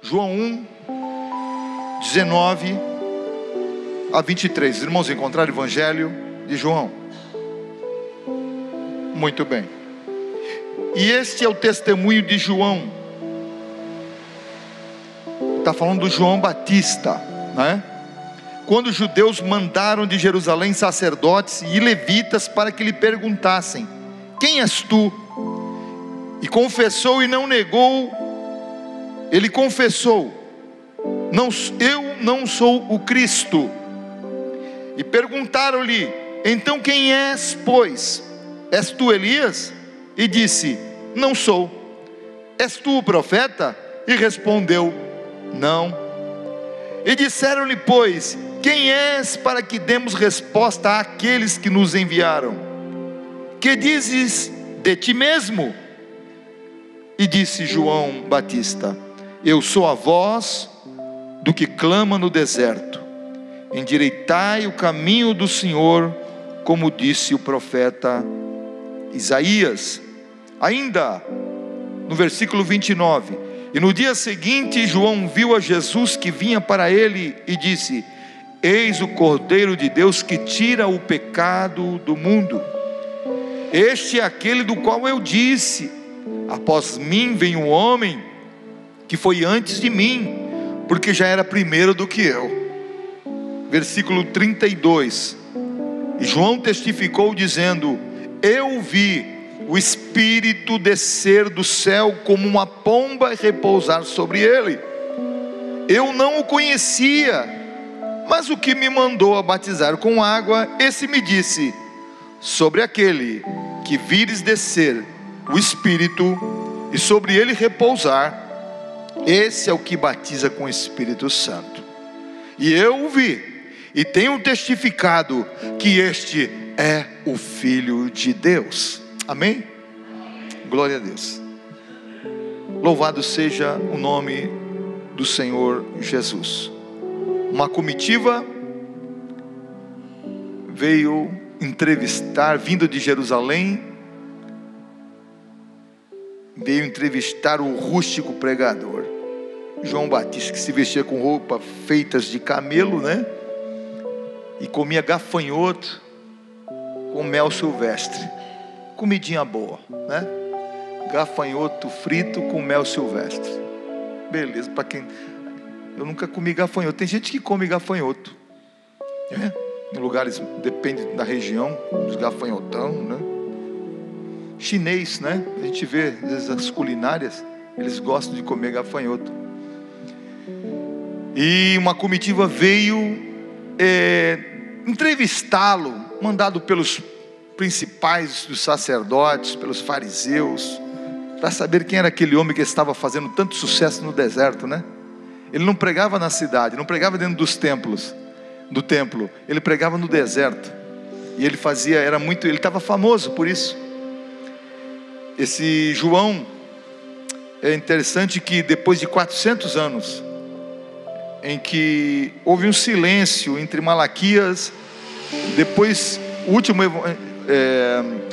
João 1, 19 a 23. Os irmãos encontraram o Evangelho de João? Muito bem. E este é o testemunho de João. Está falando do João Batista, né? Quando os judeus mandaram de Jerusalém sacerdotes e levitas para que lhe perguntassem: quem és tu? E confessou e não negou. Ele confessou: eu não sou o Cristo. E perguntaram-lhe: então quem és, pois? És tu Elias? E disse: não sou. És tu o profeta? E respondeu: não. E disseram-lhe, pois: quem és, para que demos resposta àqueles que nos enviaram? Que dizes de ti mesmo? E disse João Batista: eu sou a voz do que clama no deserto, endireitai o caminho do Senhor, como disse o profeta Isaías. Ainda no versículo 29: e no dia seguinte João viu a Jesus que vinha para ele e disse: eis o Cordeiro de Deus que tira o pecado do mundo. Este é aquele do qual eu disse: após mim vem um homem que foi antes de mim, porque já era primeiro do que eu. Versículo 32: e João testificou dizendo: eu vi o Espírito descer do céu como uma pomba e repousar sobre ele. Eu não o conhecia, mas o que me mandou a batizar com água, esse me disse: sobre aquele que vires descer o Espírito e sobre ele repousar, esse é o que batiza com o Espírito Santo. E eu o vi e tenho testificado que este é o Filho de Deus. Amém? Glória a Deus. Louvado seja o nome do Senhor Jesus. Uma comitiva veio entrevistar, vindo de Jerusalém, veio entrevistar o rústico pregador João Batista, que se vestia com roupas feitas de camelo, né? E comia gafanhoto com mel silvestre. Comidinha boa, né? Gafanhoto frito com mel silvestre. Beleza, para quem... Eu nunca comi gafanhoto. Tem gente que come gafanhoto, né? Em lugares, depende da região, os gafanhotão, né? Chinês, né? A gente vê, às vezes, as culinárias, eles gostam de comer gafanhoto. E uma comitiva veio entrevistá-lo, mandado pelos principais dos sacerdotes, pelos fariseus, para saber quem era aquele homem que estava fazendo tanto sucesso no deserto, né? Ele não pregava na cidade, não pregava dentro dos templos, do templo, ele pregava no deserto. E ele fazia, ele estava famoso por isso. Esse João, é interessante que depois de 400 anos, em que houve um silêncio entre Malaquias, depois o último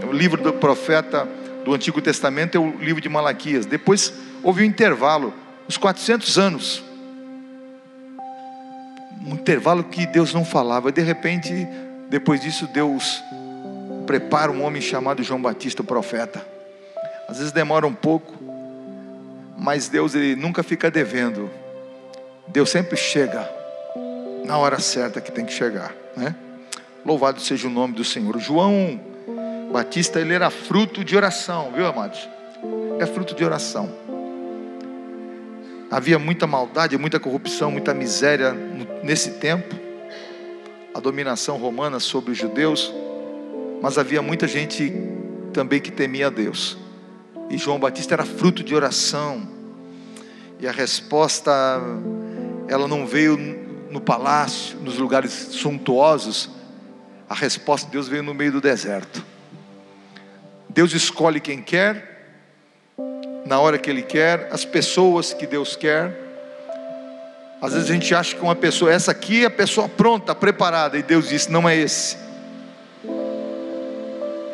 o livro do profeta do Antigo Testamento é o livro de Malaquias. Depois houve um intervalo, uns 400 anos, um intervalo que Deus não falava. De repente, depois disso, Deus prepara um homem chamado João Batista, o profeta. Às vezes demora um pouco, mas Deus, ele nunca fica devendo. Deus sempre chega na hora certa que tem que chegar, né? Louvado seja o nome do Senhor. João Batista, ele era fruto de oração, viu, amados? É fruto de oração. Havia muita maldade, muita corrupção, muita miséria nesse tempo, a dominação romana sobre os judeus, mas havia muita gente também que temia a Deus. E João Batista era fruto de oração. E a resposta, ela não veio no palácio, nos lugares suntuosos. A resposta de Deus veio no meio do deserto. Deus escolhe quem quer, na hora que Ele quer, as pessoas que Deus quer. Às vezes a gente acha que uma pessoa, essa aqui é a pessoa pronta, preparada, e Deus disse: não é esse,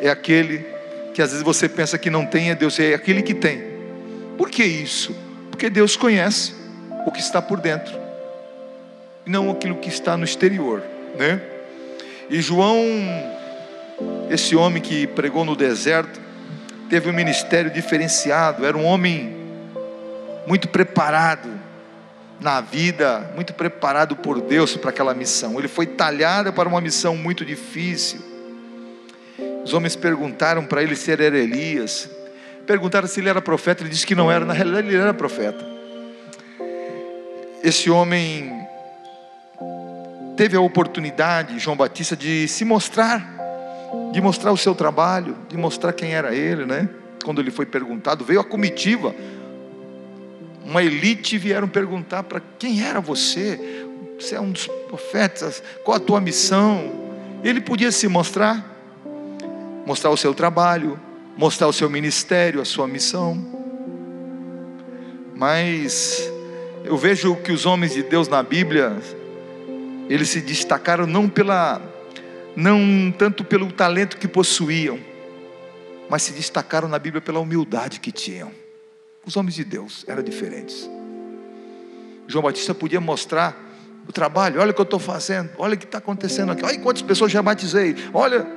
é aquele que às vezes você pensa que não tem, é Deus, é aquele que tem. Por que isso? Porque Deus conhece o que está por dentro, e não aquilo que está no exterior, né? E João, esse homem que pregou no deserto, teve um ministério diferenciado. Era um homem muito preparado na vida, muito preparado por Deus para aquela missão. Ele foi talhado para uma missão muito difícil. Os homens perguntaram para ele se ele era Elias, perguntaram se ele era profeta. Ele disse que não era. Na realidade ele era profeta. Esse homem teve a oportunidade, João Batista, de se mostrar, de mostrar o seu trabalho, de mostrar quem era ele, né? Quando ele foi perguntado, veio a comitiva, uma elite, vieram perguntar para quem era você. Você é um dos profetas, qual a tua missão? Ele podia se mostrar, mostrar o seu trabalho, mostrar o seu ministério, a sua missão. Mas eu vejo que os homens de Deus na Bíblia, eles se destacaram não tanto pelo talento que possuíam, mas se destacaram na Bíblia pela humildade que tinham. Os homens de Deus eram diferentes. João Batista podia mostrar o trabalho. Olha o que eu estou fazendo, olha o que está acontecendo aqui, olha quantas pessoas já batizei, olha.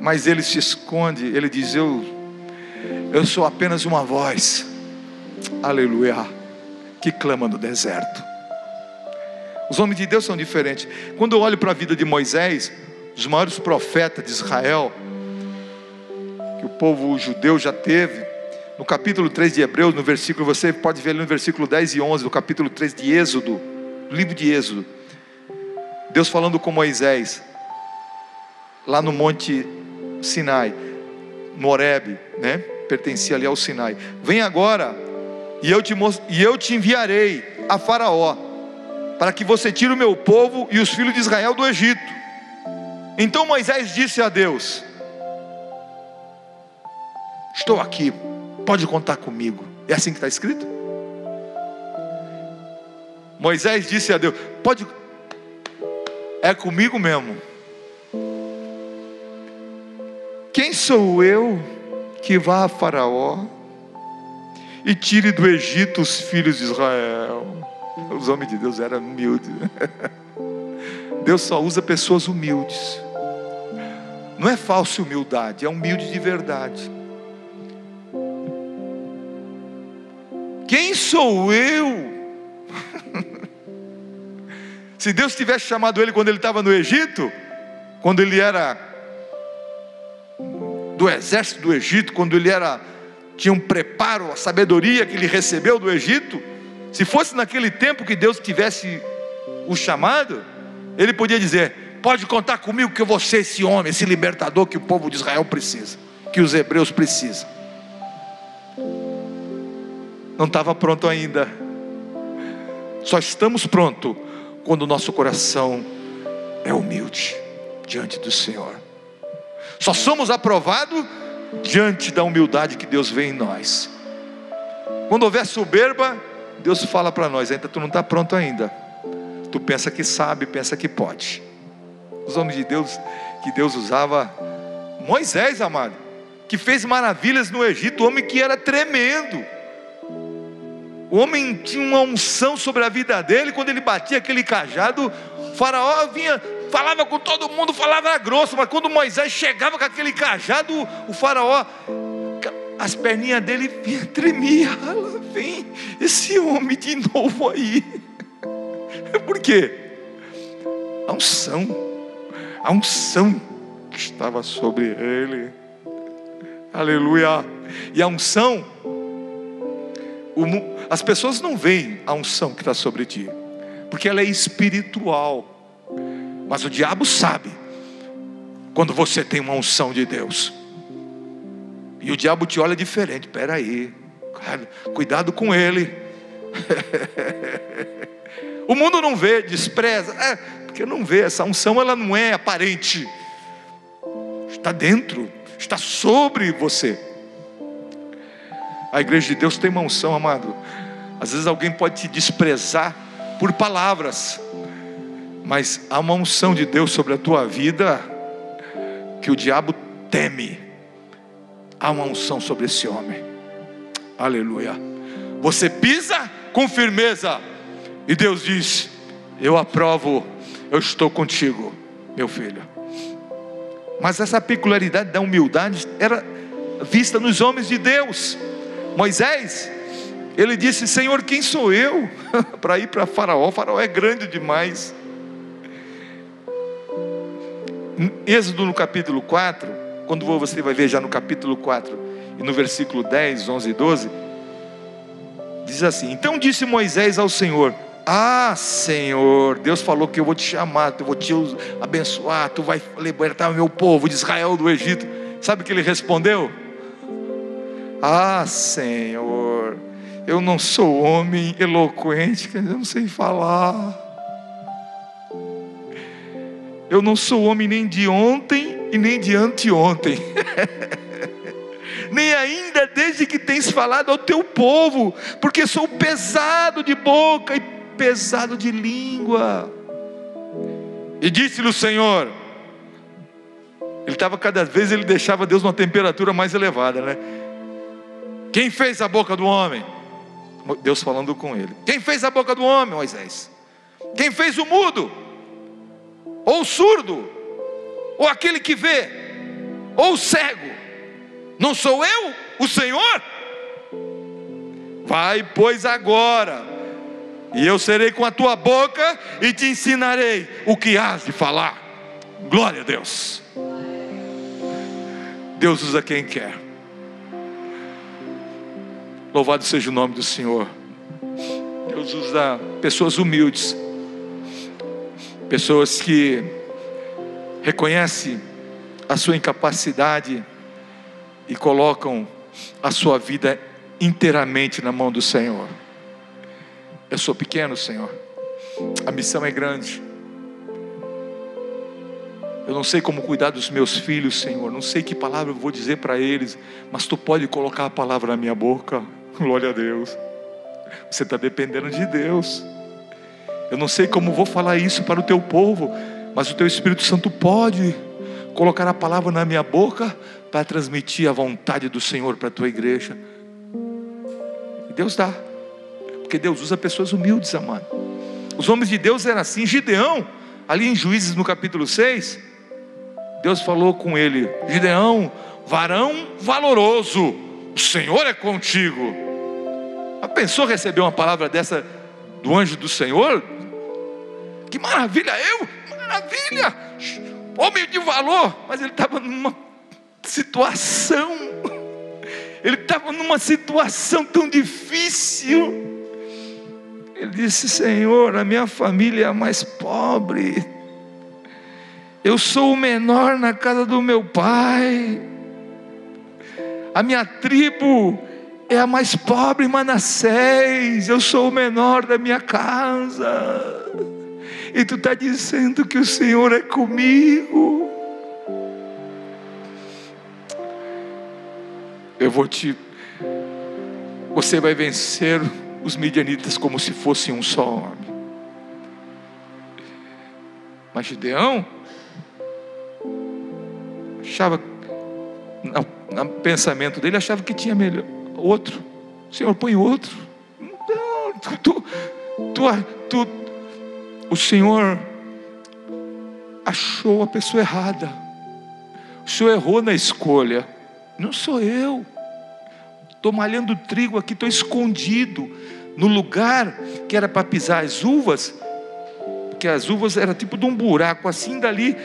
Mas ele se esconde, ele diz: eu sou apenas uma voz, aleluia, que clama no deserto. Os homens de Deus são diferentes. Quando eu olho para a vida de Moisés, dos maiores profetas de Israel, que o povo judeu já teve, no capítulo 3 de Hebreus, no versículo, você pode ver ali no versículo 10 e 11, do capítulo 3 de Êxodo, do livro de Êxodo, Deus falando com Moisés, lá no monte Sinai, no Horebe, né? Pertencia ali ao Sinai. Vem agora, e eu te enviarei a Faraó, para que você tire o meu povo e os filhos de Israel do Egito. Então Moisés disse a Deus: estou aqui, pode contar comigo. É assim que está escrito? Moisés disse a Deus: é comigo mesmo. Quem sou eu que vá a Faraó e tire do Egito os filhos de Israel? Os homens de Deus eram humildes. Deus só usa pessoas humildes. Não é falsa humildade, é humilde de verdade. Quem sou eu? Se Deus tivesse chamado ele quando ele estava no Egito, quando ele era do exército do Egito, quando ele tinha um preparo, a sabedoria que ele recebeu do Egito, se fosse naquele tempo que Deus tivesse o chamado, ele podia dizer: pode contar comigo que eu vou ser esse homem, esse libertador que o povo de Israel precisa, que os hebreus precisam. Não estava pronto ainda. Só estamos prontos quando o nosso coração é humilde diante do Senhor. Só somos aprovados diante da humildade que Deus vê em nós. Quando houver soberba, Deus fala para nós: ainda tu não está pronto ainda. Tu pensa que sabe, pensa que pode. Os homens de Deus que Deus usava, Moisés, amado, que fez maravilhas no Egito, o homem que era tremendo. O homem tinha uma unção sobre a vida dele. Quando ele batia aquele cajado, o faraó vinha, falava com todo mundo, falava grosso. Mas quando Moisés chegava com aquele cajado, o faraó, as perninhas dele tremiam. Vem esse homem de novo aí. Por quê? A unção que estava sobre ele. Aleluia. E a unção, as pessoas não veem a unção que está sobre ti, porque ela é espiritual. Mas o diabo sabe quando você tem uma unção de Deus. E o diabo te olha diferente. Espera aí, cara, cuidado com ele. O mundo não vê, despreza, porque não vê. Essa unção, ela não é aparente, está dentro, está sobre você. A igreja de Deus tem uma unção, amado. Às vezes alguém pode te desprezar por palavras, mas há uma unção de Deus sobre a tua vida que o diabo teme. Há uma unção sobre esse homem. Aleluia. Você pisa, com firmeza. E Deus diz: eu aprovo, eu estou contigo, meu filho. Mas essa peculiaridade da humildade era vista nos homens de Deus. Moisés, ele disse: Senhor, quem sou eu para ir para Faraó? Faraó é grande demais. Em Êxodo no capítulo 4, quando você vai ver já no capítulo 4 e no versículo 10, 11 e 12, diz assim: então disse Moisés ao Senhor: ah, Senhor, Deus falou que eu vou te chamar, eu vou te abençoar, tu vai libertar o meu povo de Israel do Egito. Sabe o que ele respondeu? Ah, Senhor, eu não sou homem eloquente, eu não sei falar. Eu não sou homem nem de ontem e nem de anteontem. Nem ainda desde que tens falado ao teu povo, porque sou pesado de boca e pesado de língua. E disse-lhe o Senhor, ele estava cada vez, ele deixava Deus numa temperatura mais elevada, né? Quem fez a boca do homem? Deus falando com ele. Quem fez a boca do homem, Moisés? Quem fez o mudo? Ou o surdo? Ou aquele que vê? Ou o cego? Não sou eu, o Senhor? Vai, pois, agora, e eu serei com a tua boca e te ensinarei o que hás de falar. Glória a Deus. Deus usa quem quer. Louvado seja o nome do Senhor. Deus usa pessoas humildes, pessoas que reconhecem a sua incapacidade e colocam a sua vida inteiramente na mão do Senhor. Eu sou pequeno, Senhor, a missão é grande. Eu não sei como cuidar dos meus filhos, Senhor, não sei que palavra eu vou dizer para eles, mas Tu pode colocar a palavra na minha boca. Glória a Deus. Você está dependendo de Deus. Eu não sei como vou falar isso para o Teu povo, mas o Teu Espírito Santo pode colocar a palavra na minha boca para transmitir a vontade do Senhor para a Tua igreja. E Deus dá, porque Deus usa pessoas humildes, amado. Os homens de Deus eram assim. Gideão, ali em Juízes no capítulo 6, Deus falou com ele: Gideão, varão valoroso, o Senhor é contigo. Já pensou receber uma palavra dessa do anjo do Senhor? Que maravilha, maravilha, homem de valor. Mas ele estava numa situação, ele estava numa situação tão difícil. Ele disse: Senhor, a minha família é a mais pobre, eu sou o menor na casa do meu pai, a minha tribo é a mais pobre, Manassés, eu sou o menor da minha casa, e Tu está dizendo que o Senhor é comigo. Você vai vencer os midianitas como se fossem um só homem. Mas Gideão achava, no pensamento dele, achava que tinha melhor outro. Senhor, põe outro. Não, o Senhor achou a pessoa errada. O Senhor errou na escolha. Não sou eu. Estou malhando trigo aqui, estou escondido no lugar que era para pisar as uvas, porque as uvas era tipo de um buraco assim, dali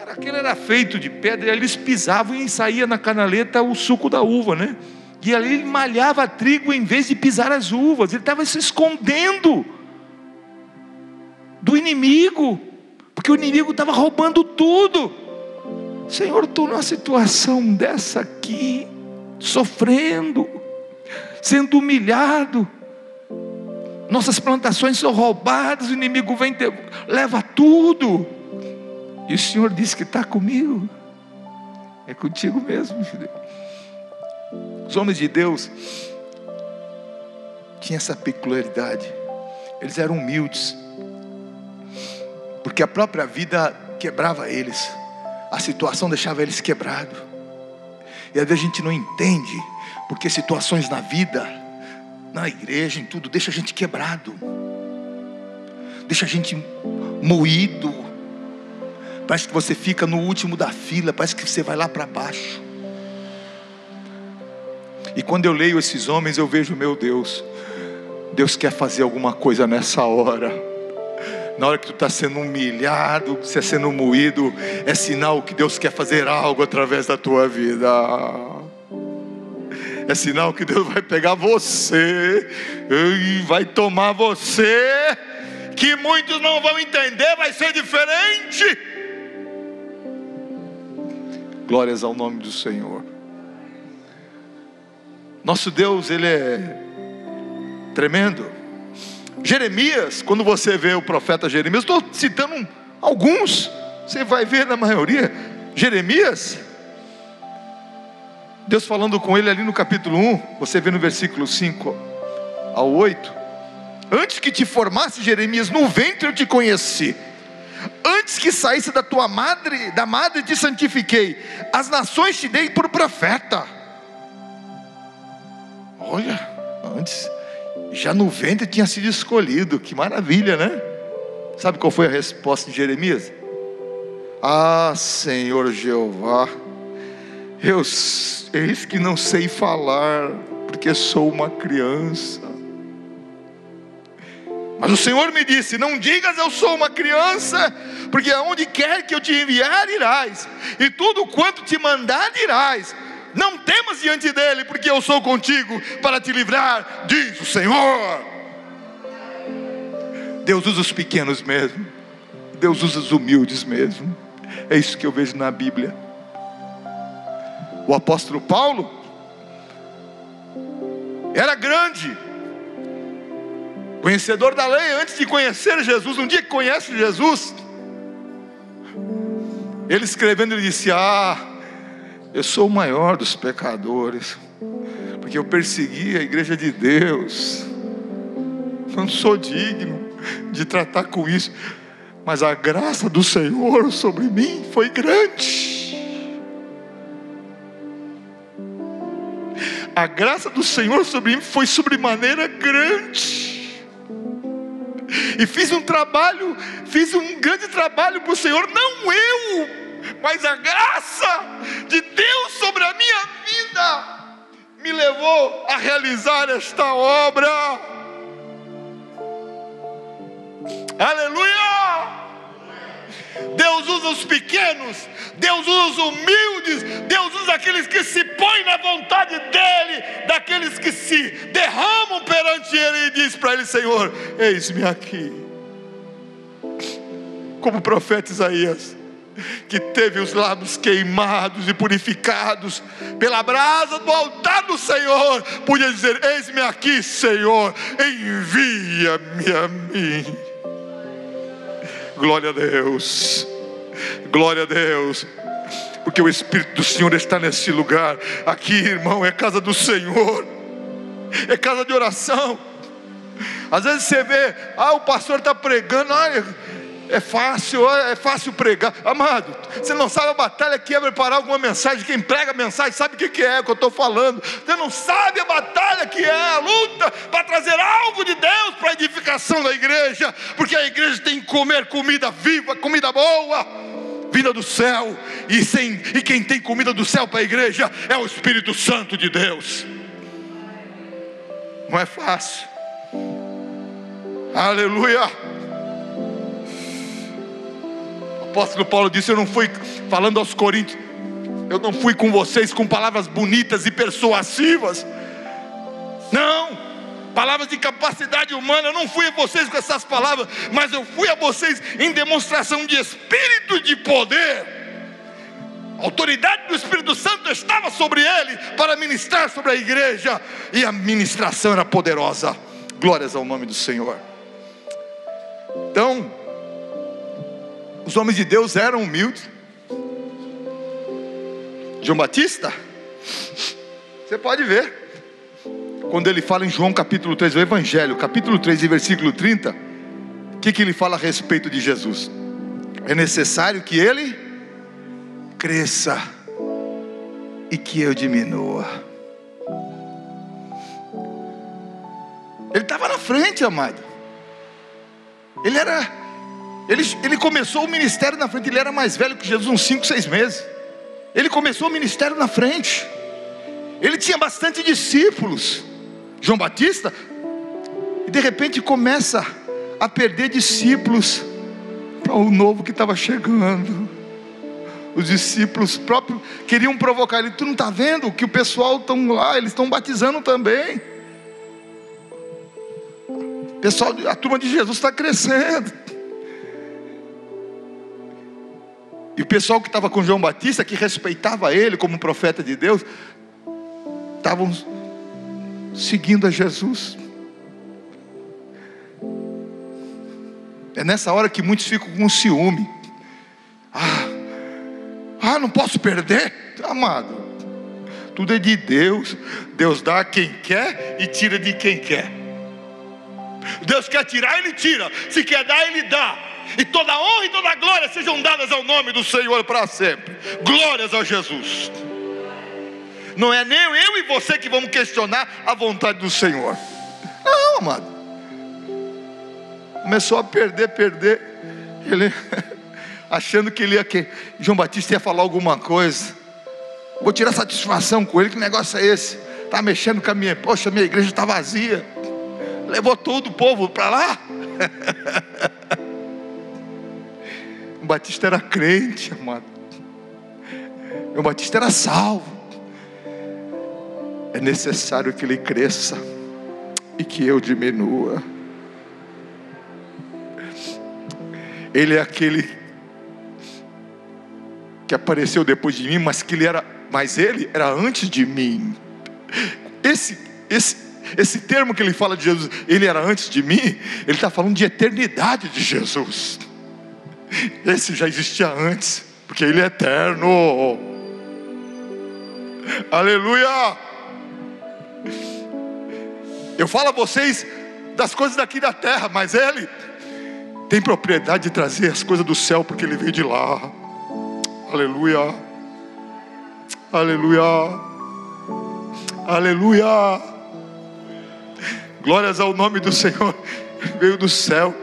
aquele era feito de pedra, e eles pisavam e saía na canaleta o suco da uva, né? E ali ele malhava trigo em vez de pisar as uvas. Ele estava se escondendo do inimigo, porque o inimigo estava roubando tudo. Senhor, estou numa situação dessa aqui, sofrendo, sendo humilhado, nossas plantações são roubadas, o inimigo vem, leva tudo, e o Senhor disse que está comigo. É contigo mesmo, filho. Os homens de Deus tinham essa peculiaridade. Eles eram humildes, porque a própria vida quebrava eles, a situação deixava eles quebrados. E às vezes a gente não entende, porque situações na vida na igreja, em tudo, deixa a gente quebrado, deixa a gente moído. Parece que você fica no último da fila, parece que você vai lá para baixo. E quando eu leio esses homens, eu vejo, meu Deus, Deus quer fazer alguma coisa nessa hora. Na hora que tu está sendo humilhado, você está sendo moído, é sinal que Deus quer fazer algo através da tua vida. É sinal que Deus vai pegar você e vai tomar você, que muitos não vão entender, vai ser diferente. Glórias ao nome do Senhor. Nosso Deus, Ele é tremendo. Jeremias, quando você vê o profeta Jeremias, estou citando alguns, você vai ver na maioria. Jeremias, Deus falando com ele ali no capítulo 1, você vê no versículo 5 ao 8. Antes que te formasse, Jeremias, no ventre eu te conheci. Antes que saísse da tua madre, da madre te santifiquei. As nações te dei por profeta. Olha, antes, já no ventre tinha sido escolhido. Que maravilha, né? Sabe qual foi a resposta de Jeremias? Ah, Senhor Jeová, eis que não sei falar, porque sou uma criança. Mas o Senhor me disse: não digas eu sou uma criança, porque aonde quer que eu te enviar irás, e tudo quanto te mandar dirás. Não temas diante dele, porque eu sou contigo para te livrar, diz o Senhor. Deus usa os pequenos mesmo, Deus usa os humildes mesmo. É isso que eu vejo na Bíblia. O apóstolo Paulo era grande, conhecedor da lei antes de conhecer Jesus. Um dia que conhece Jesus, ele escrevendo, ele disse: eu sou o maior dos pecadores, porque eu persegui a igreja de Deus. Não sou digno de tratar com isso, mas a graça do Senhor sobre mim foi grande. A graça do Senhor sobre mim foi sobremaneira grande. E fiz um grande trabalho para o Senhor, não eu, mas a graça de Deus sobre a minha vida me levou a realizar esta obra. Aleluia! Deus usa os pequenos, Deus usa os humildes, Deus usa aqueles que se põem na vontade dEle, daqueles que se derramam perante Ele e diz para Ele: Senhor, eis-me aqui. Como o profeta Isaías, que teve os lábios queimados e purificados pela brasa do altar do Senhor, podia dizer: eis-me aqui, Senhor, envia-me a mim. Glória a Deus, glória a Deus, porque o Espírito do Senhor está nesse lugar. Aqui, irmão, é casa do Senhor, é casa de oração. Às vezes você vê, o pastor está pregando, é fácil pregar. Amado, você não sabe a batalha que é preparar alguma mensagem. Quem prega a mensagem sabe o que é que eu estou falando. Você não sabe a batalha que é a luta para trazer algo de Deus para a edificação da igreja, porque a igreja tem que comer comida viva, comida boa, vinda do céu. E quem tem comida do céu para a igreja é o Espírito Santo de Deus. Não é fácil. Aleluia. O apóstolo Paulo disse: eu não fui falando aos coríntios, eu não fui com vocês com palavras bonitas e persuasivas, não, palavras de capacidade humana. Eu não fui a vocês com essas palavras, mas eu fui a vocês em demonstração de espírito e de poder. A autoridade do Espírito Santo estava sobre ele para ministrar sobre a igreja, e a ministração era poderosa. Glórias ao nome do Senhor. Então, os homens de Deus eram humildes. João Batista, você pode ver, quando ele fala em João capítulo 3, o Evangelho, capítulo 3 e versículo 30, o que ele fala a respeito de Jesus? É necessário que ele cresça e que eu diminua. Ele estava na frente, amado. Ele começou o ministério na frente. Ele era mais velho que Jesus, uns 5, 6 meses. Ele começou o ministério na frente. Ele tinha bastante discípulos, João Batista, e de repente começa a perder discípulos para o novo que estava chegando. Os discípulos próprios queriam provocar ele. Tu não está vendo que o pessoal estão lá, eles estão batizando também. Pessoal, a turma de Jesus está crescendo. E o pessoal que estava com João Batista, que respeitava ele como profeta de Deus, estavam seguindo a Jesus. É nessa hora que muitos ficam com ciúme. Não posso perder. Amado, tudo é de Deus. Deus dá a quem quer e tira de quem quer. Deus quer tirar, Ele tira. Se quer dar, Ele dá. E toda honra e toda glória sejam dadas ao nome do Senhor para sempre. Glórias a Jesus. Não é nem eu e você que vamos questionar a vontade do Senhor. Não, amado. Começou a perder. Ele achando que João Batista ia falar alguma coisa. Vou tirar satisfação com ele. Que negócio é esse? Está mexendo com a minha... Poxa, minha igreja está vazia. Levou todo o povo para lá. O Batista era crente, amado. O Batista era salvo. É necessário que ele cresça e que eu diminua. Ele é aquele que apareceu depois de mim, mas ele era antes de mim. Esse termo que ele fala de Jesus, ele era antes de mim, ele está falando de eternidade de Jesus. Esse já existia antes, porque ele é eterno. Aleluia. Eu falo a vocês das coisas daqui da terra, mas ele tem propriedade de trazer as coisas do céu, porque ele veio de lá. Aleluia. Aleluia. Aleluia. Glórias ao nome do Senhor. Veio do céu.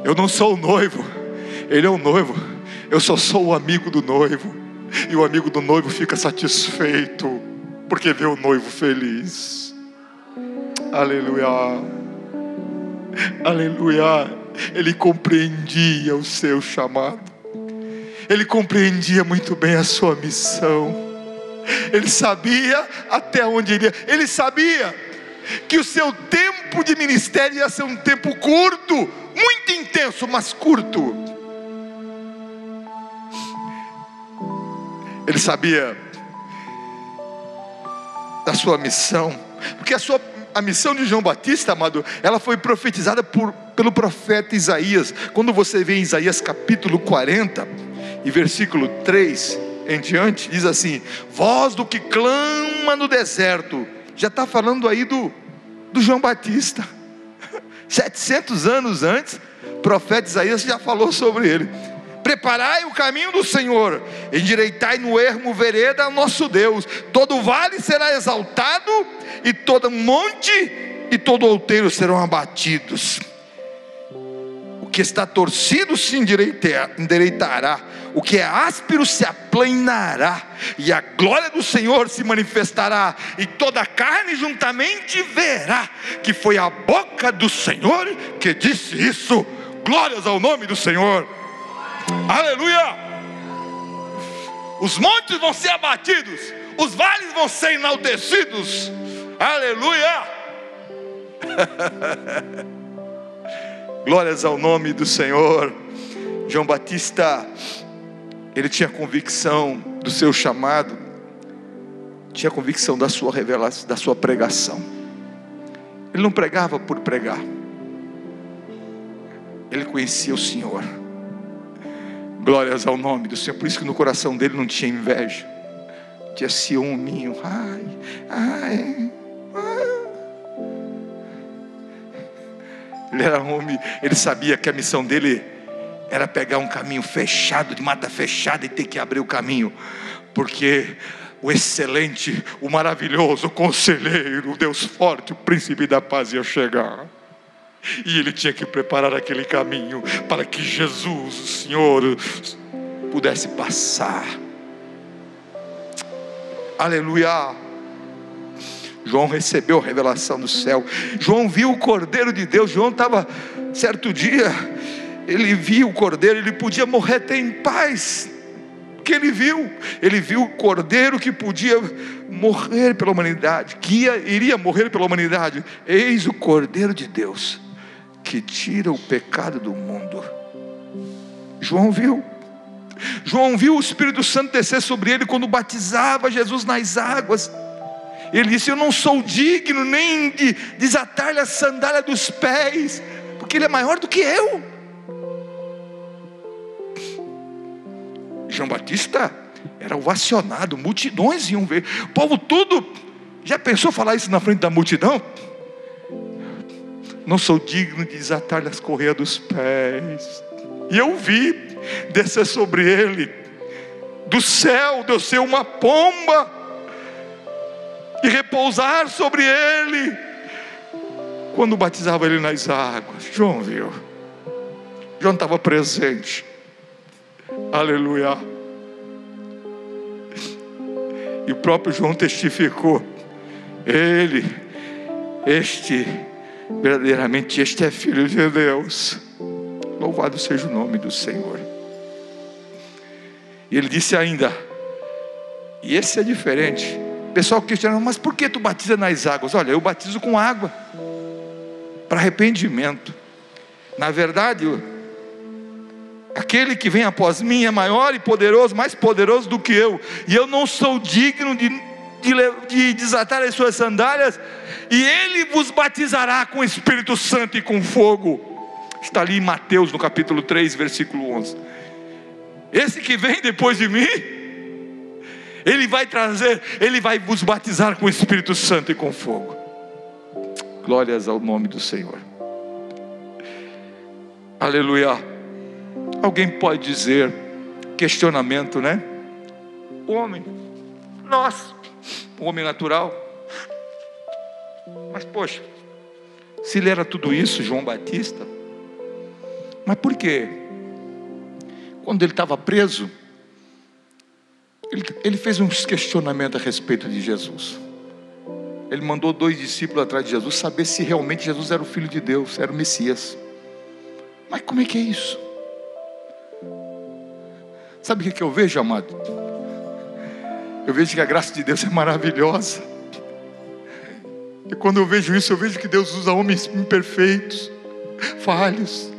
Eu não sou o noivo, ele é o noivo. Eu só sou o amigo do noivo. E o amigo do noivo fica satisfeito porque vê o noivo feliz. Aleluia. Aleluia. Ele compreendia o seu chamado. Ele compreendia muito bem a sua missão. Ele sabia até onde iria. Ele sabia que o seu tempo de ministério ia ser um tempo curto, muito intenso, mas curto. Ele sabia da sua missão, porque a missão de João Batista, amado, ela foi profetizada pelo profeta Isaías. Quando você vê em Isaías capítulo 40 e versículo 3 em diante, diz assim: voz do que clama no deserto. Já está falando aí do João Batista. 700 anos antes, o profeta Isaías já falou sobre ele. Preparai o caminho do Senhor, endireitai no ermo vereda ao nosso Deus. Todo vale será exaltado, e todo monte e todo outeiro serão abatidos. O que está torcido se endireitará, o que é áspero se aplanará, e a glória do Senhor se manifestará, e toda a carne juntamente verá que foi a boca do Senhor que disse isso. Glórias ao nome do Senhor. Aleluia. Os montes vão ser abatidos, os vales vão ser enaltecidos. Aleluia. Glórias ao nome do Senhor. João Batista, ele tinha convicção do seu chamado, tinha convicção da sua revelação, da sua pregação. Ele não pregava por pregar, ele conhecia o Senhor. Glórias ao nome do Senhor. Por isso que no coração dele não tinha inveja, tinha ciúminho. Ele era homem, ele sabia que a missão dele era pegar um caminho fechado, de mata fechada, e ter que abrir o caminho, porque o excelente, o maravilhoso, o conselheiro, o Deus forte, o príncipe da paz ia chegar. E ele tinha que preparar aquele caminho para que Jesus, o Senhor, pudesse passar. Aleluia. João recebeu a revelação do céu. João viu o Cordeiro de Deus. João estava, certo dia, ele viu o Cordeiro. Ele podia morrer até em paz, porque ele viu o Cordeiro que podia morrer pela humanidade, que iria morrer pela humanidade. Eis o Cordeiro de Deus, que tira o pecado do mundo. João viu o Espírito Santo descer sobre ele quando batizava Jesus nas águas. Ele disse: eu não sou digno nem de desatar-lhe a sandália dos pés, porque ele é maior do que eu. João Batista era ovacionado, multidões iam ver, o povo tudo. Já pensou falar isso na frente da multidão? Não sou digno de desatar-lhe as correias dos pés. E eu vi descer sobre ele, do céu descer uma pomba e repousar sobre ele, quando batizava ele nas águas. João viu, João estava presente. Aleluia. E o próprio João testificou: verdadeiramente este é filho de Deus. Louvado seja o nome do Senhor. E ele disse ainda, e esse é diferente. O pessoal questionava: mas por que tu batiza nas águas? Olha, eu batizo com água para arrependimento. Na verdade, aquele que vem após mim é maior e poderoso, mais poderoso do que eu, e eu não sou digno de desatar as suas sandálias, e ele vos batizará com o Espírito Santo e com fogo. Está ali em Mateus no capítulo 3, versículo 11. Esse que vem depois de mim, ele vai vos batizar com o Espírito Santo e com fogo. Glórias ao nome do Senhor. Aleluia. Alguém pode dizer, questionamento, né? O homem, nós, o homem natural. Mas poxa, se ele era tudo isso, João Batista, mas por quê? Quando ele estava preso, ele fez uns questionamentos a respeito de Jesus. Ele mandou 2 discípulos atrás de Jesus, saber se realmente Jesus era o Filho de Deus, era o Messias. Mas como é que é isso? Sabe o que eu vejo, amado? Eu vejo que a graça de Deus é maravilhosa. E quando eu vejo isso, eu vejo que Deus usa homens imperfeitos, falhos,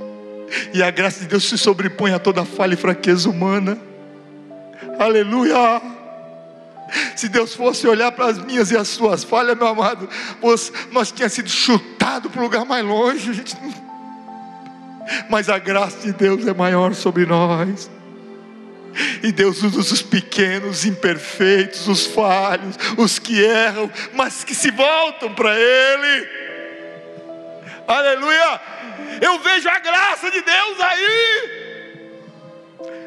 e a graça de Deus se sobrepõe a toda falha e fraqueza humana. Aleluia. Se Deus fosse olhar para as minhas e as suas falhas, meu amado, nós tínhamos sido chutados para o lugar mais longe. Mas a graça de Deus é maior sobre nós. E Deus usa os pequenos, imperfeitos, os falhos, os que erram, mas que se voltam para Ele. Aleluia. Eu vejo a graça de Deus aí.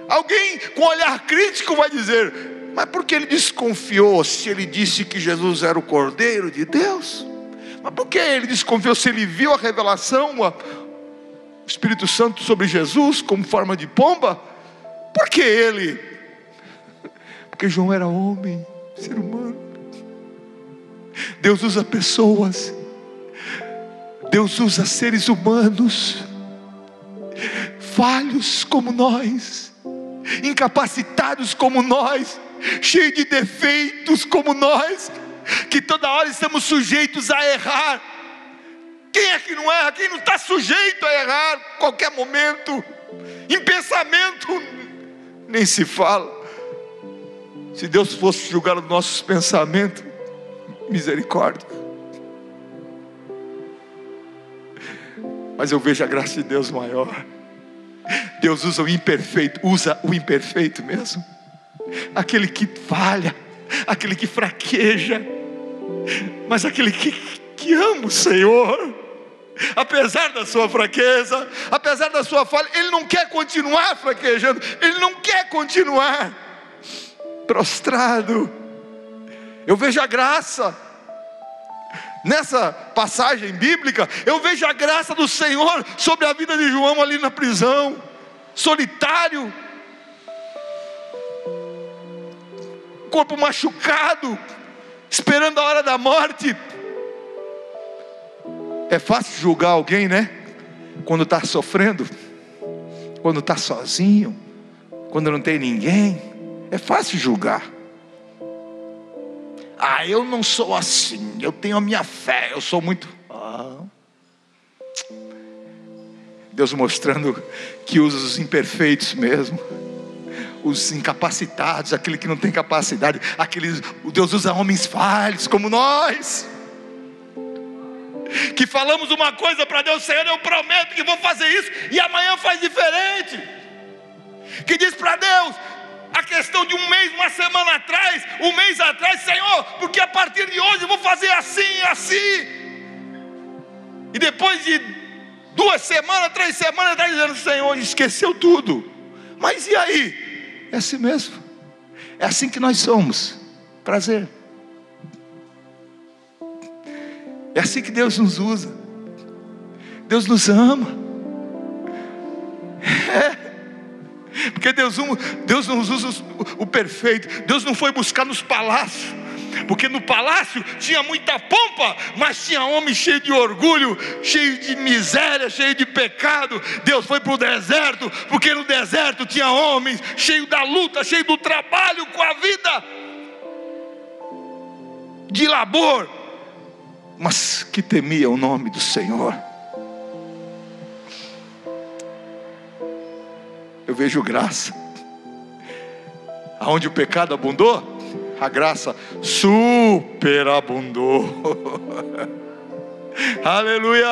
Alguém com olhar crítico vai dizer: mas por que ele desconfiou se ele disse que Jesus era o Cordeiro de Deus? Mas por que ele desconfiou se ele viu a revelação, o Espírito Santo sobre Jesus como forma de pomba? Por que ele? Porque João era homem, ser humano. Deus usa pessoas, Deus usa seres humanos, falhos como nós, incapacitados como nós, cheios de defeitos como nós, que toda hora estamos sujeitos a errar. Quem é que não erra? Quem não está sujeito a errar a qualquer momento? Em pensamento nem se fala. Se Deus fosse julgar os nossos pensamentos, misericórdia. Mas eu vejo a graça de Deus maior. Deus usa o imperfeito mesmo, aquele que falha, aquele que fraqueja, mas aquele que ama o Senhor, apesar da sua fraqueza, apesar da sua falha. Ele não quer continuar fraquejando, ele não quer continuar prostrado, Eu vejo a graça. Nessa passagem bíblica, eu vejo a graça do Senhor sobre a vida de João ali na prisão, solitário, corpo machucado, esperando a hora da morte. É fácil julgar alguém, né? Quando está sofrendo, quando está sozinho, quando não tem ninguém, é fácil julgar. Ah, eu não sou assim, eu tenho a minha fé, eu sou muito... Deus mostrando que usa os imperfeitos mesmo, os incapacitados, aquele que não tem capacidade, Deus usa homens falhos como nós, que falamos uma coisa para Deus: Senhor, eu prometo que vou fazer isso, e amanhã faz diferente. Que diz para Deus, a questão de um mês, uma semana atrás, um mês atrás: Senhor, porque a partir de hoje eu vou fazer assim, assim. E depois de 2 semanas, 3 semanas, está dizendo: Senhor, esqueceu tudo. Mas e aí? É assim mesmo. É assim que nós somos. Prazer. É assim que Deus nos usa. Deus nos ama. Porque Deus não usa o perfeito. Deus não foi buscar nos palácios, porque no palácio tinha muita pompa, mas tinha homem cheio de orgulho, cheio de miséria, cheio de pecado. Deus foi para o deserto, porque no deserto tinha homens cheio da luta, cheio do trabalho com a vida, de labor, mas que temia o nome do Senhor. Eu vejo graça. Aonde o pecado abundou, a graça superabundou. Aleluia!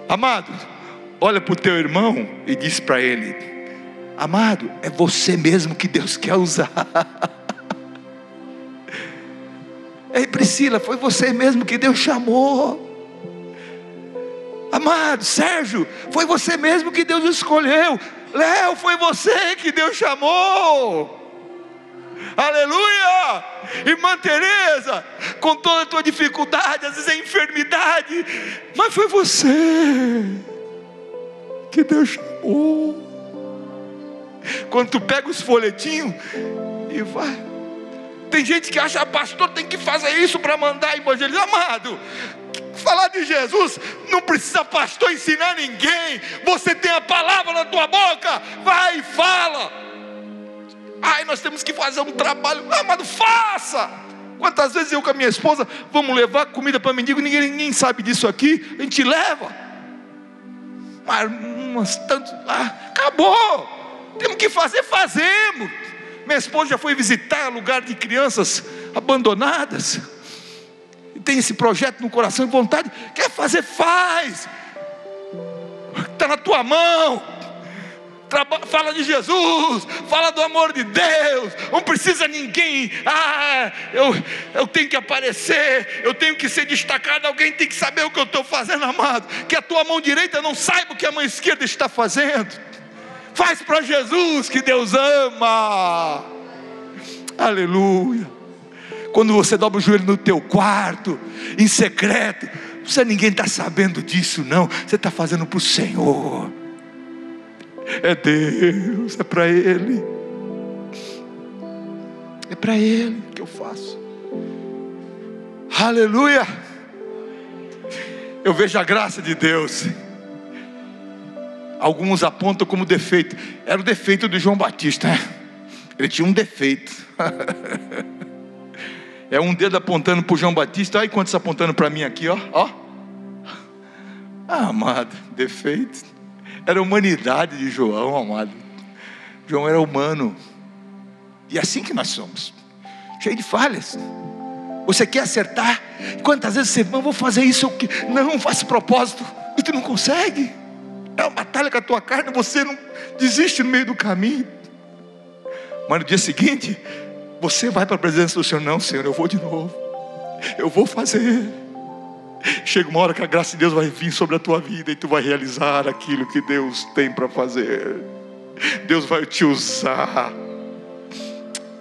Amado, olha para o teu irmão e diz para ele: amado, é você mesmo que Deus quer usar. Ei, Priscila, foi você mesmo que Deus chamou. Amado Sérgio, foi você mesmo que Deus escolheu. Léo, foi você que Deus chamou. Aleluia! Irmã Teresa, com toda a tua dificuldade, às vezes é enfermidade, mas foi você que Deus chamou. Quando tu pega os folhetinhos e vai, tem gente que acha: pastor, tem que fazer isso para mandar evangelizar. Amado, falar de Jesus não precisa pastor ensinar ninguém. Você tem a palavra na tua boca, vai e fala. Ai, nós temos que fazer um trabalho. Amado, faça. Quantas vezes eu com a minha esposa vamos levar comida para mendigo, ninguém sabe disso aqui, a gente leva. Mas tanto, acabou. Temos que fazer, fazemos. Minha esposa já foi visitar lugar de crianças abandonadas, e tem esse projeto no coração e vontade. Quer fazer, faz. Está na tua mão. Fala de Jesus, fala do amor de Deus. Não precisa ninguém: eu tenho que aparecer, eu tenho que ser destacado, alguém tem que saber o que eu estou fazendo. Amado, que a tua mão direita não saiba o que a mão esquerda está fazendo. Faz para Jesus, que Deus ama. Aleluia. Quando você dobra o joelho no teu quarto, em secreto, ninguém está sabendo disso não. Você está fazendo para o Senhor. É Deus, é para Ele. É para Ele que eu faço. Aleluia. Eu vejo a graça de Deus. Alguns apontam como defeito. Era o defeito de João Batista, né? Ele tinha um defeito. É um dedo apontando para o João Batista. Olha quantos apontando para mim aqui, ó. Amado, defeito. Era a humanidade de João, amado. João era humano. E é assim que nós somos, cheio de falhas. Você quer acertar? Quantas vezes você: não vou fazer isso, não faço propósito, e tu não consegue. É uma batalha com a tua carne, você não desiste no meio do caminho. Mas no dia seguinte, você vai para a presença do Senhor: não, Senhor, eu vou de novo, eu vou fazer. Chega uma hora que a graça de Deus vai vir sobre a tua vida, e tu vai realizar aquilo que Deus tem para fazer. Deus vai te usar.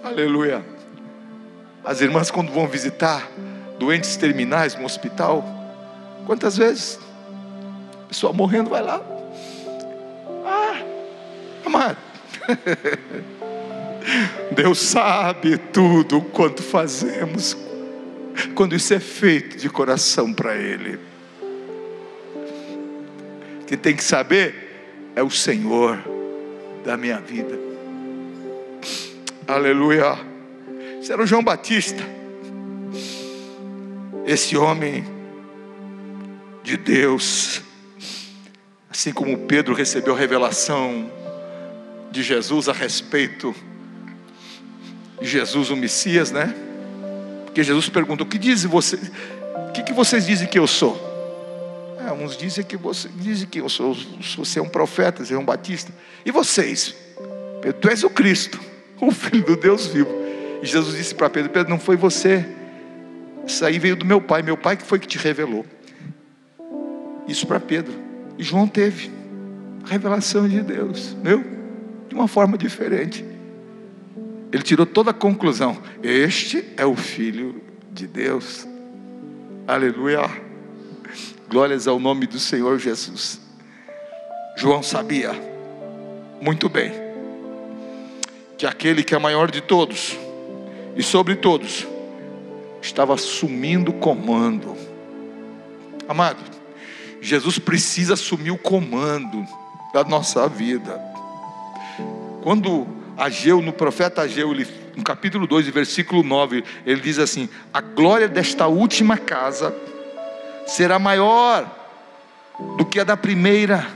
Aleluia. As irmãs, quando vão visitar doentes terminais no hospital, quantas vezes a pessoa morrendo vai lá, amado, Deus sabe tudo quanto fazemos, quando isso é feito de coração para Ele. Quem tem que saber é o Senhor da minha vida. Aleluia. Esse era o João Batista, esse homem de Deus. Assim como Pedro recebeu a revelação de Jesus a respeito de Jesus o Messias, né? Porque Jesus pergunta: o que dizem vocês? O que vocês dizem que eu sou? Uns dizem que eu sou, você é um profeta, você é um batista. E vocês? Pedro, tu és o Cristo, o Filho do Deus vivo. E Jesus disse para Pedro: Pedro, não foi você, isso aí veio do meu Pai que foi que te revelou. Isso para Pedro. E João teve a revelação de Deus, viu? De uma forma diferente. Ele tirou toda a conclusão: este é o Filho de Deus. Aleluia. Glórias ao nome do Senhor Jesus. João sabia muito bem que aquele que é maior de todos e sobre todos estava assumindo o comando. Amado, Jesus precisa assumir o comando da nossa vida. Quando Ageu, no profeta Ageu, no capítulo 2, versículo 9, ele diz assim: a glória desta última casa será maior do que a da primeira,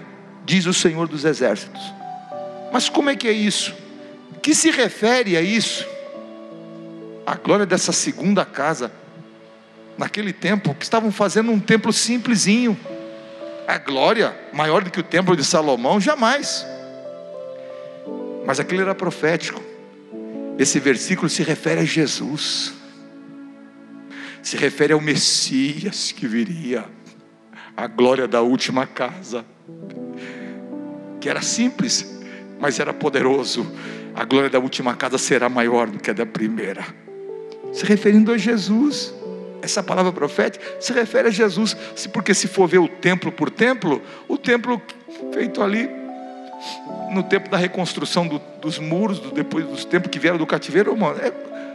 diz o Senhor dos Exércitos. Mas como é que é isso? Que se refere a isso? A glória dessa segunda casa, naquele tempo, que estavam fazendo um templo simplesinho. A glória maior do que o templo de Salomão, jamais. Mas aquilo era profético. Esse versículo se refere a Jesus, se refere ao Messias que viria. A glória da última casa, que era simples, mas era poderoso. A glória da última casa será maior do que a da primeira, se referindo a Jesus. Essa palavra profética se refere a Jesus. Porque se for ver o templo por templo, o templo feito ali no tempo da reconstrução dos muros, depois dos templos que vieram do cativeiro, mano, é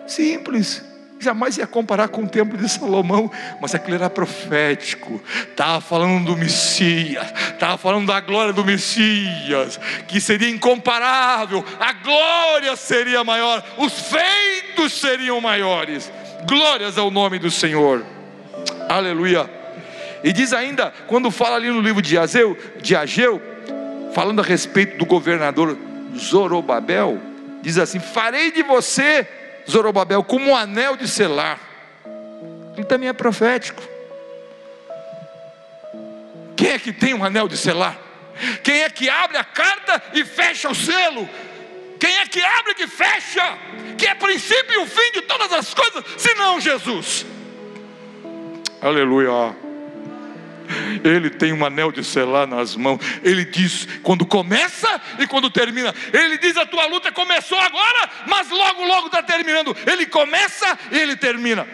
simples. Jamais ia comparar com o templo de Salomão. Mas aquilo era profético. Estava falando do Messias, estava falando da glória do Messias, que seria incomparável. A glória seria maior, os feitos seriam maiores. Glórias ao nome do Senhor. Aleluia. E diz ainda, quando fala ali no livro de Ageu, falando a respeito do governador Zorobabel, diz assim: farei de você, Zorobabel, como um anel de selar. Ele também é profético. Quem é que tem um anel de selar? Quem é que abre a carta e fecha o selo? Quem é que abre e que fecha? Que é princípio e o fim de todas as coisas, senão Jesus. Aleluia. Ele tem um anel de selar nas mãos. Ele diz quando começa e quando termina. Ele diz: a tua luta começou agora, mas logo logo está terminando. Ele começa e ele termina.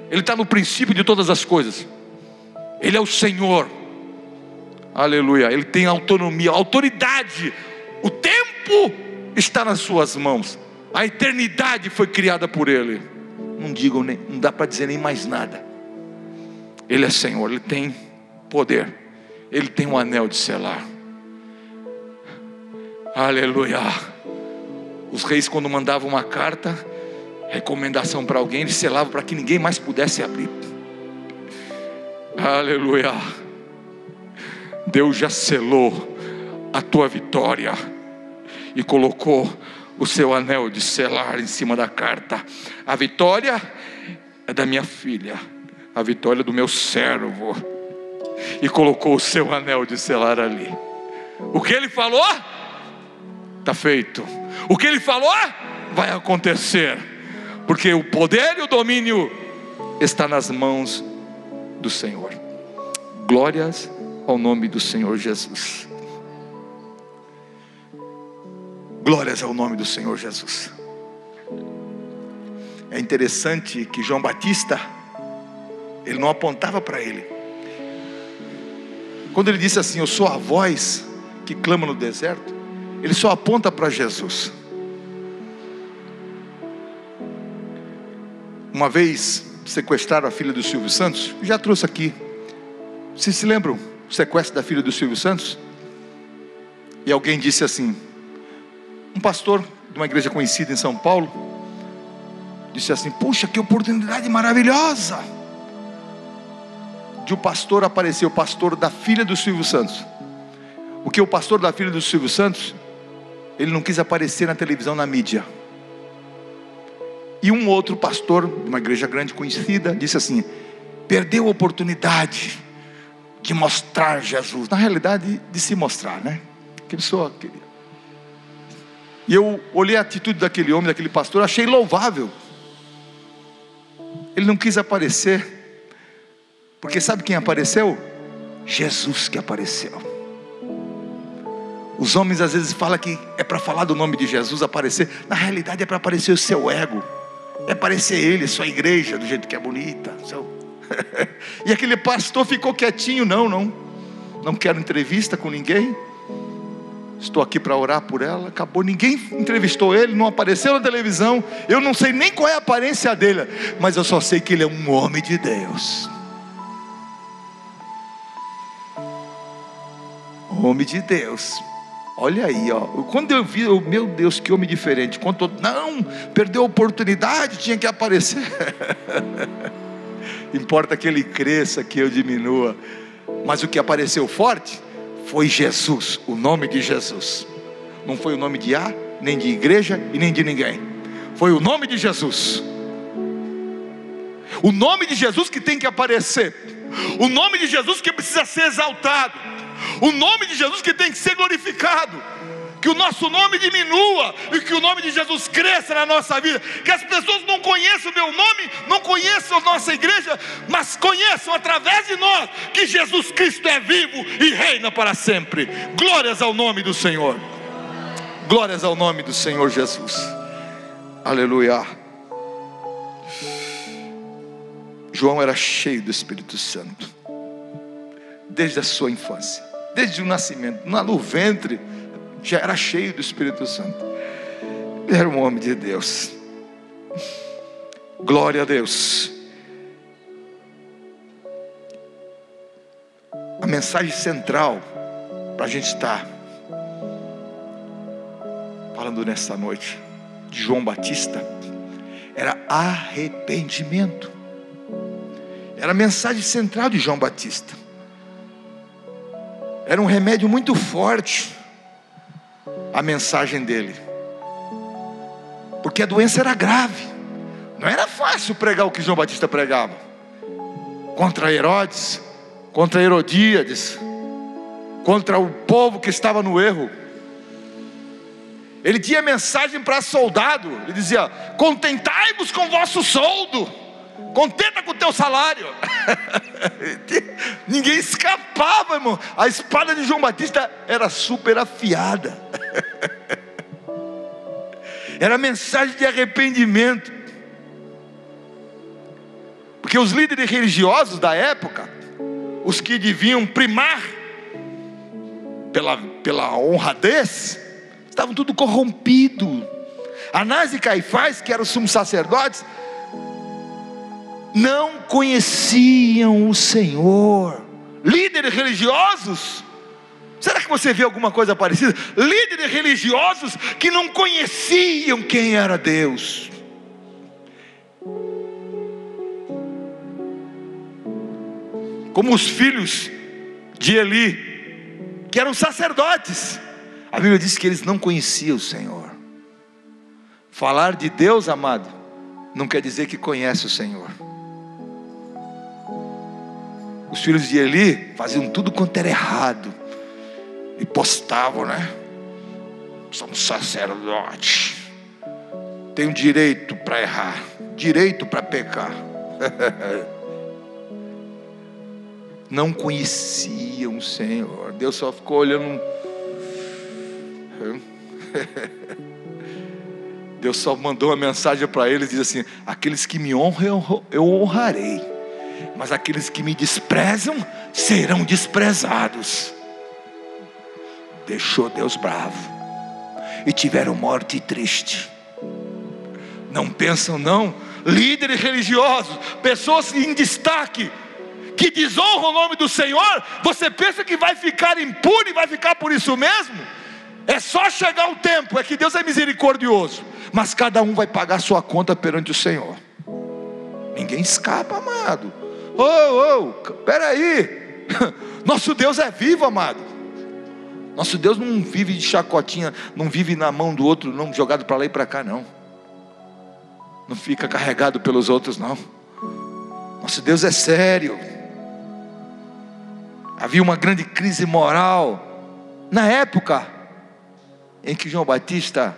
Ele está no princípio de todas as coisas. Ele é o Senhor. Aleluia. Ele tem autonomia, autoridade. O tempo está nas suas mãos. A eternidade foi criada por Ele. Não dá para dizer nem mais nada. Ele é Senhor, Ele tem poder, Ele tem um anel de selar. Aleluia. Os reis, quando mandavam uma carta, recomendação para alguém, eles selavam para que ninguém mais pudesse abrir. Aleluia. Deus já selou a tua vitória e colocou o seu anel de selar em cima da carta. A vitória é da minha filha, a vitória do meu servo. E colocou o seu anel de selar ali. O que ele falou, está feito. O que ele falou, vai acontecer. Porque o poder e o domínio está nas mãos do Senhor. Glórias ao nome do Senhor Jesus. Glórias ao nome do Senhor Jesus. É interessante que João Batista, ele não apontava para ele. Quando ele disse assim, eu sou a voz que clama no deserto, ele só aponta para Jesus. Uma vez sequestraram a filha do Silvio Santos, já trouxe aqui. Vocês se lembram do sequestro da filha do Silvio Santos? E alguém disse assim, um pastor de uma igreja conhecida em São Paulo, disse assim, puxa, que oportunidade maravilhosa de o pastor aparecer, o pastor da filha do Silvio Santos. Porque o pastor da filha do Silvio Santos, ele não quis aparecer na televisão, na mídia. E um outro pastor, de uma igreja grande conhecida, disse assim, perdeu a oportunidade de mostrar Jesus. Na realidade, de se mostrar, né? Que pessoa queria. E eu olhei a atitude daquele homem, daquele pastor, achei louvável. Ele não quis aparecer, porque sabe quem apareceu? Jesus que apareceu. Os homens às vezes falam que é para falar do nome de Jesus, aparecer. Na realidade é para aparecer o seu ego, é aparecer ele, sua igreja, do jeito que é bonita. E aquele pastor ficou quietinho, não quero entrevista com ninguém, estou aqui para orar por ela. Acabou, ninguém entrevistou ele, não apareceu na televisão. Eu não sei nem qual é a aparência dele, mas eu só sei que ele é um homem de Deus. Homem de Deus. Olha aí, ó. Quando eu vi, meu Deus, que homem diferente. Quando não, perdeu a oportunidade, tinha que aparecer. Importa que ele cresça, que eu diminua. Mas o que apareceu forte foi Jesus, o nome de Jesus. Não foi o nome de A, nem de igreja e nem de ninguém. Foi o nome de Jesus. O nome de Jesus que tem que aparecer. O nome de Jesus que precisa ser exaltado. O nome de Jesus que tem que ser glorificado. Que o nosso nome diminua e que o nome de Jesus cresça na nossa vida. Que as pessoas não conheçam o meu nome, não conheçam a nossa igreja, mas conheçam através de nós que Jesus Cristo é vivo e reina para sempre. Glórias ao nome do Senhor. Glórias ao nome do Senhor Jesus. Aleluia. João era cheio do Espírito Santo desde a sua infância, desde o nascimento, no ventre já era cheio do Espírito Santo. Ele era um homem de Deus. Glória a Deus. A mensagem central para a gente estar falando nessa noite de João Batista era arrependimento. Era a mensagem central de João Batista. Era um remédio muito forte a mensagem dele, porque a doença era grave. Não era fácil pregar o que João Batista pregava, contra Herodes, contra Herodíades, contra o povo que estava no erro. Ele tinha mensagem para soldado. Ele dizia, contentai-vos com vosso soldo, contenta com o teu salário. Ninguém escapava, irmão. A espada de João Batista era super afiada. Era mensagem de arrependimento. Porque os líderes religiosos da época, os que deviam primar pela honradez, estavam tudo corrompido. Anás e Caifás, que eram os sumos sacerdotes, não conheciam o Senhor. Líderes religiosos, será que você vê alguma coisa parecida? Líderes religiosos que não conheciam quem era Deus. Como os filhos de Eli, que eram sacerdotes. A Bíblia diz que eles não conheciam o Senhor. Falar de Deus, amado, não quer dizer que conhece o Senhor. Os filhos de Eli faziam tudo quanto era errado e postavam, né? Somos sacerdotes, tenho direito para errar, direito para pecar. Não conheciam o Senhor. Deus só ficou olhando. Deus só mandou uma mensagem para eles, diz assim: aqueles que me honram eu honrarei, mas aqueles que me desprezam serão desprezados. Deixou Deus bravo, e tiveram morte triste. Não pensam não, líderes religiosos, pessoas em destaque, que desonram o nome do Senhor, você pensa que vai ficar impune, vai ficar por isso mesmo? É só chegar o tempo, é que Deus é misericordioso, mas cada um vai pagar sua conta perante o Senhor. Ninguém escapa, amado. Peraí, nosso Deus é vivo, amado. Nosso Deus não vive de chacotinha, não vive na mão do outro, não, jogado para lá e para cá, não. Não fica carregado pelos outros, não. Nosso Deus é sério. Havia uma grande crise moral na época em que João Batista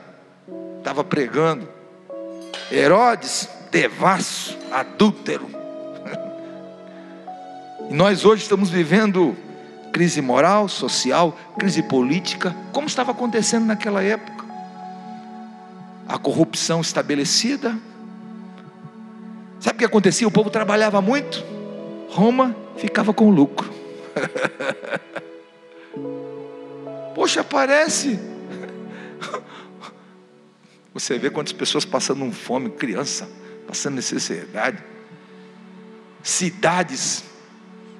estava pregando. Herodes, devasso, adúltero. E nós hoje estamos vivendo crise moral, social, crise política, como estava acontecendo naquela época. A corrupção estabelecida. Sabe o que acontecia? O povo trabalhava muito, Roma ficava com lucro. Poxa, parece. Você vê quantas pessoas passando fome, criança passando necessidade, cidades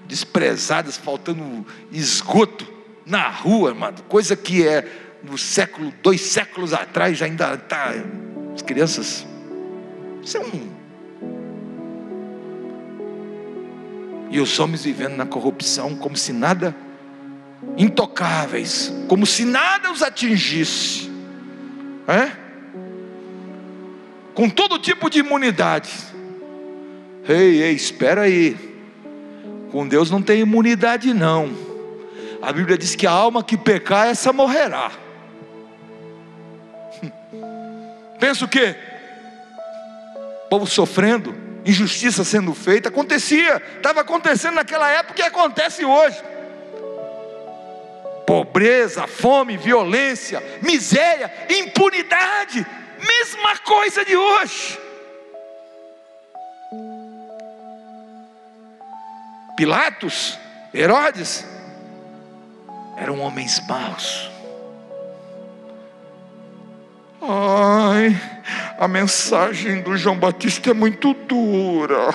desprezadas, faltando esgoto na rua, mano. Coisa que é no século, 2 séculos atrás, já ainda está. As crianças, isso é e os homens vivendo na corrupção, como se nada, intocáveis, como se nada os atingisse, com todo tipo de imunidade. Ei, espera aí. Com Deus não tem imunidade não. A Bíblia diz que a alma que pecar, essa morrerá. Pensa o quê? O povo sofrendo, injustiça sendo feita. Acontecia, estava acontecendo naquela época e acontece hoje. Pobreza, fome, violência, miséria, impunidade. Mesma coisa de hoje. Pilatos, Herodes, eram homens maus. Ai, a mensagem do João Batista é muito dura.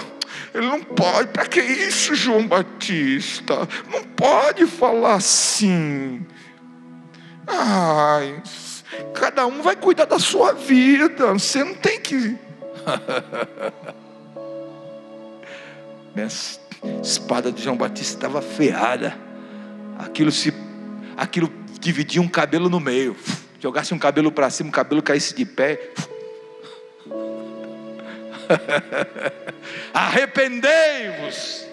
Ele não pode, para que isso, João Batista? Não pode falar assim. Ai, cada um vai cuidar da sua vida. Você não tem que. A espada de João Batista estava afiada. Aquilo dividia um cabelo no meio. Jogasse um cabelo para cima, o cabelo caísse de pé. Arrependei-vos.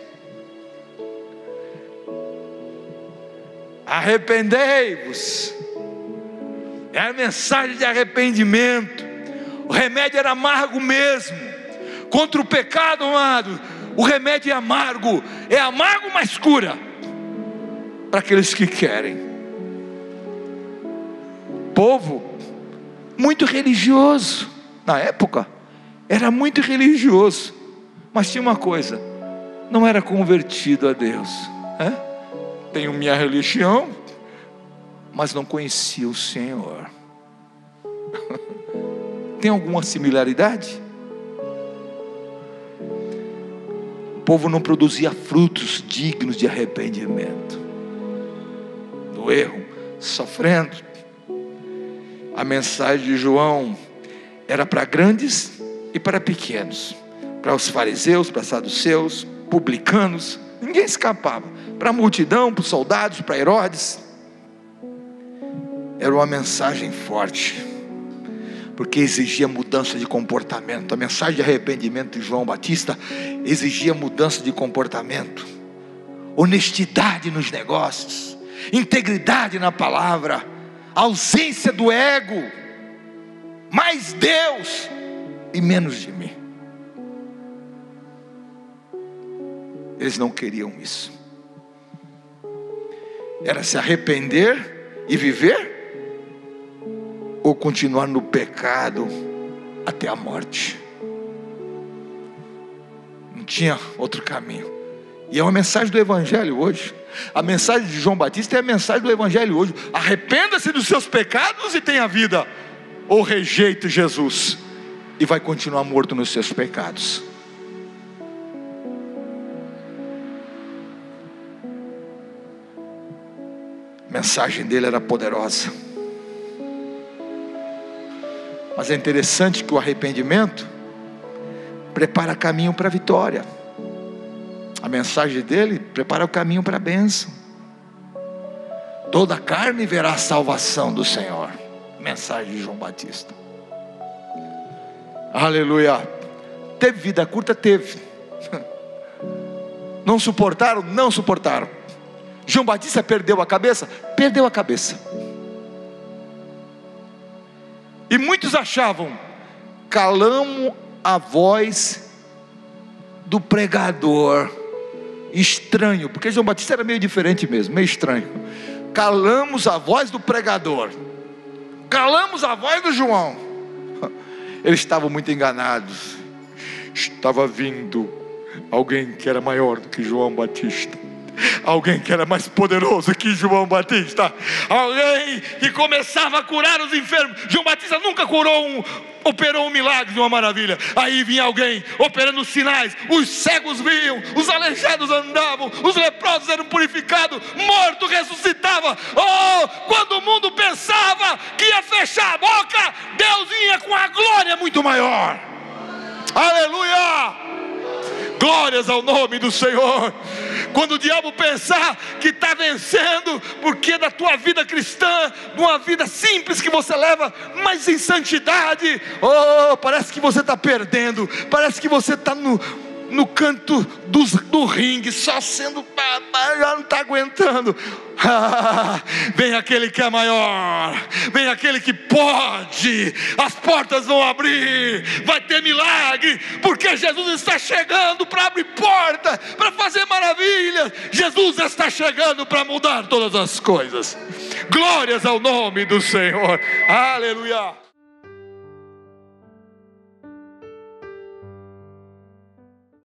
Arrependei-vos. É a mensagem de arrependimento. O remédio era amargo mesmo. Contra o pecado, amado, o remédio é amargo. É amargo, mas cura. Para aqueles que querem. Povo muito religioso. Na época era muito religioso, mas tinha uma coisa: não era convertido a Deus. Tenho minha religião, mas não conhecia o Senhor. Tem alguma similaridade? O povo não produzia frutos dignos de arrependimento, do erro, sofrendo. A mensagem de João era para grandes e para pequenos, para os fariseus, para os saduceus, publicanos, ninguém escapava. Para a multidão, para os soldados, para Herodes. Era uma mensagem forte, porque exigia mudança de comportamento. A mensagem de arrependimento de João Batista exigia mudança de comportamento, honestidade nos negócios, integridade na palavra, ausência do ego, mais Deus e menos de mim. Eles não queriam isso. Era se arrepender e viver, ou continuar no pecado, até a morte. Não tinha outro caminho. E é uma mensagem do Evangelho hoje. A mensagem de João Batista é a mensagem do Evangelho hoje. Arrependa-se dos seus pecados e tenha vida, ou rejeite Jesus e vai continuar morto nos seus pecados. A mensagem dele era poderosa. Mas é interessante que o arrependimento prepara caminho para a vitória. A mensagem dele prepara o caminho para a bênção. Toda carne verá a salvação do Senhor. Mensagem de João Batista. Aleluia. Teve vida curta? Teve. Não suportaram? Não suportaram. João Batista perdeu a cabeça? Perdeu a cabeça. E muitos achavam: calamos a voz do pregador. Estranho, porque João Batista era meio diferente mesmo, meio estranho. Calamos a voz do pregador, calamos a voz do João. Eles estavam muito enganados. Estava vindo alguém que era maior do que João Batista, alguém que era mais poderoso que João Batista, alguém que começava a curar os enfermos. João Batista nunca operou um milagre, uma maravilha. Aí vinha alguém operando sinais. Os cegos viam, os aleijados andavam, os leprosos eram purificados, morto ressuscitava. Oh, quando o mundo pensava que ia fechar a boca, Deus vinha com a glória muito maior. Aleluia! Glórias ao nome do Senhor. Quando o diabo pensar que está vencendo, porque da tua vida cristã, de uma vida simples que você leva, mas em santidade, oh, parece que você está perdendo, parece que você está no canto do ringue, só sendo, já não está aguentando. Vem aquele que é maior, vem aquele que pode, as portas vão abrir, vai ter milagre, porque Jesus está chegando para abrir porta, para fazer maravilhas. Jesus está chegando para mudar todas as coisas. Glórias ao nome do Senhor. Aleluia.